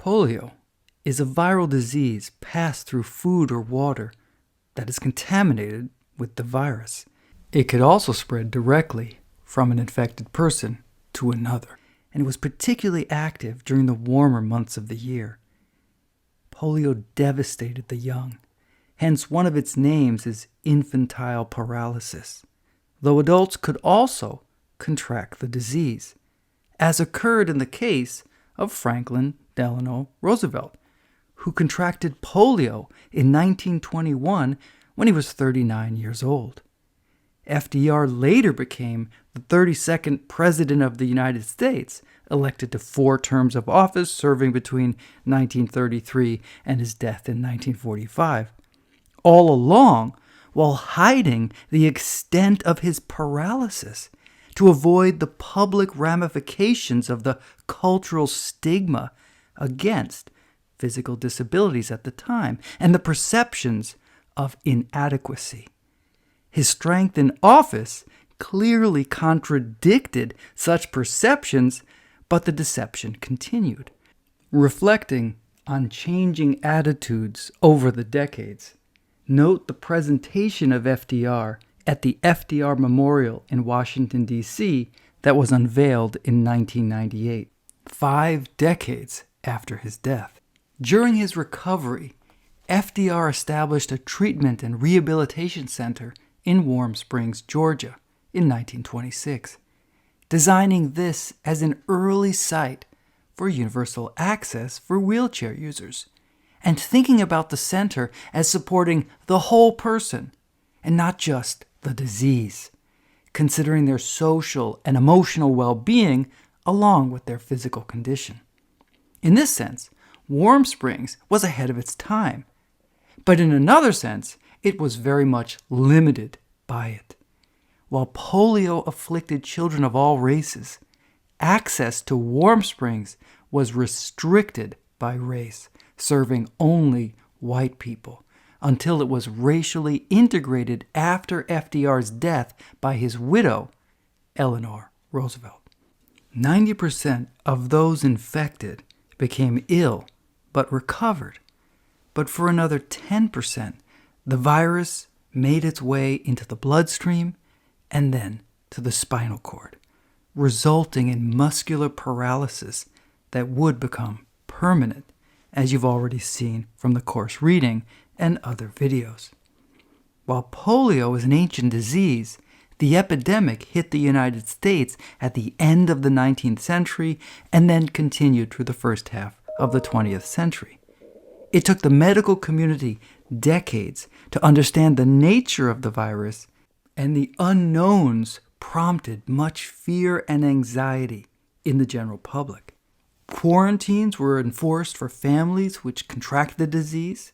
Polio is a viral disease passed through food or water that is contaminated with the virus. It could also spread directly from an infected person to another, and it was particularly active during the warmer months of the year. Polio devastated the young, hence one of its names is infantile paralysis, though adults could also contract the disease, as occurred in the case of Franklin Delano Roosevelt, who contracted polio in 1921 when he was 39 years old. FDR later became the 32nd President of the United States, elected to 4 terms of office, serving between 1933 and his death in 1945, all along while hiding the extent of his paralysis to avoid the public ramifications of the cultural stigma against physical disabilities at the time and the perceptions of inadequacy. His strength in office clearly contradicted such perceptions, but the deception continued. Reflecting on changing attitudes over the decades, note the presentation of FDR at the FDR Memorial in Washington, D.C. that was unveiled in 1998, 5 decades after his death. During his recovery, FDR established a treatment and rehabilitation center in Warm Springs, Georgia, in 1926, designing this as an early site for universal access for wheelchair users, and thinking about the center as supporting the whole person and not just the disease, considering their social and emotional well-being along with their physical condition. In this sense, Warm Springs was ahead of its time, but in another sense, it was very much limited by it. While polio afflicted children of all races, access to Warm Springs was restricted by race, serving only white people, until it was racially integrated after FDR's death by his widow, Eleanor Roosevelt. 90% of those infected became ill but recovered, but for another 10%, the virus made its way into the bloodstream and then to the spinal cord, resulting in muscular paralysis that would become permanent, as you've already seen from the course reading and other videos. While polio is an ancient disease, the epidemic hit the United States at the end of the 19th century and then continued through the first half of the 20th century. It took the medical community decades to understand the nature of the virus, and the unknowns prompted much fear and anxiety in the general public. Quarantines were enforced for families which contracted the disease.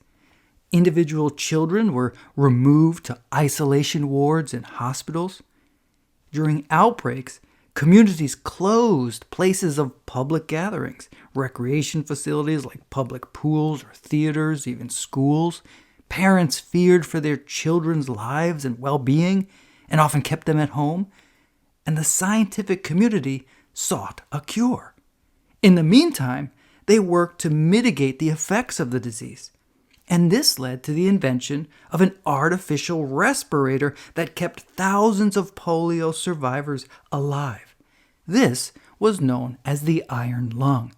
Individual children were removed to isolation wards in hospitals. During outbreaks, communities closed places of public gatherings, recreation facilities like public pools or theaters, even schools. Parents feared for their children's lives and well-being and often kept them at home. And the scientific community sought a cure. In the meantime, they worked to mitigate the effects of the disease. And this led to the invention of an artificial respirator that kept thousands of polio survivors alive. This was known as the iron lung.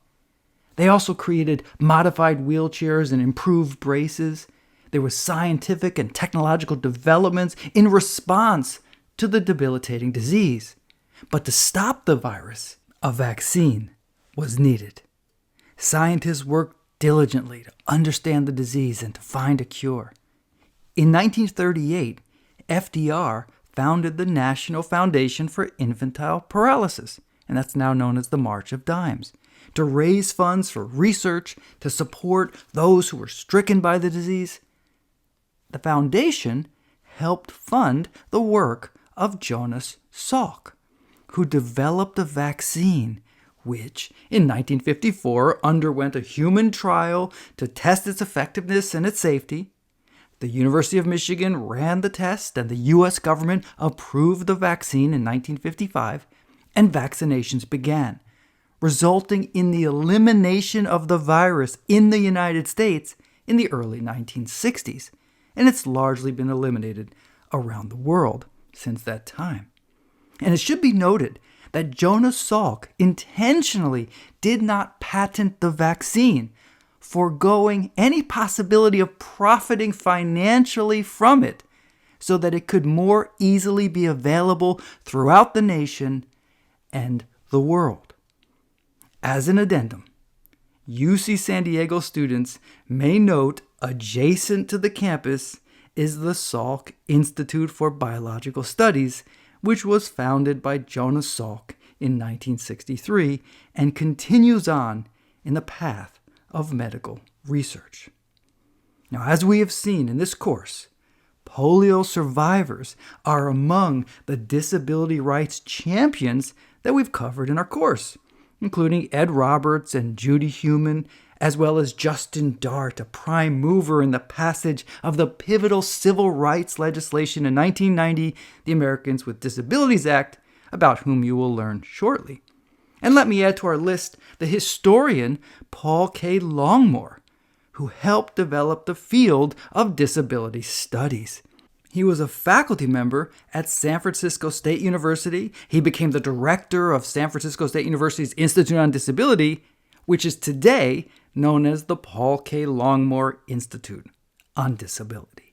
They also created modified wheelchairs and improved braces. There was scientific and technological developments in response to the debilitating disease. But to stop the virus, a vaccine was needed. Scientists worked diligently to understand the disease and to find a cure. In 1938, FDR founded the National Foundation for Infantile Paralysis, and that's now known as the March of Dimes, to raise funds for research to support those who were stricken by the disease. The foundation helped fund the work of Jonas Salk, who developed a vaccine which, in 1954, underwent a human trial to test its effectiveness and its safety. The University of Michigan ran the test, and the U.S. government approved the vaccine in 1955, and vaccinations began, resulting in the elimination of the virus in the United States in the early 1960s, and it's largely been eliminated around the world since that time. And it should be noted that Jonas Salk intentionally did not patent the vaccine, foregoing any possibility of profiting financially from it so that it could more easily be available throughout the nation and the world. As an addendum, UC San Diego students may note adjacent to the campus is the Salk Institute for Biological Studies, which was founded by Jonas Salk in 1963 and continues on in the path of medical research. Now, as we have seen in this course, polio survivors are among the disability rights champions that we've covered in our course, including Ed Roberts and Judy Heumann, as well as Justin Dart, a prime mover in the passage of the pivotal civil rights legislation in 1990, the Americans with Disabilities Act, about whom you will learn shortly. And let me add to our list the historian Paul K. Longmore, who helped develop the field of disability studies. He was a faculty member at San Francisco State University. He became the director of San Francisco State University's Institute on Disability, which is today known as the Paul K. Longmore Institute on Disability.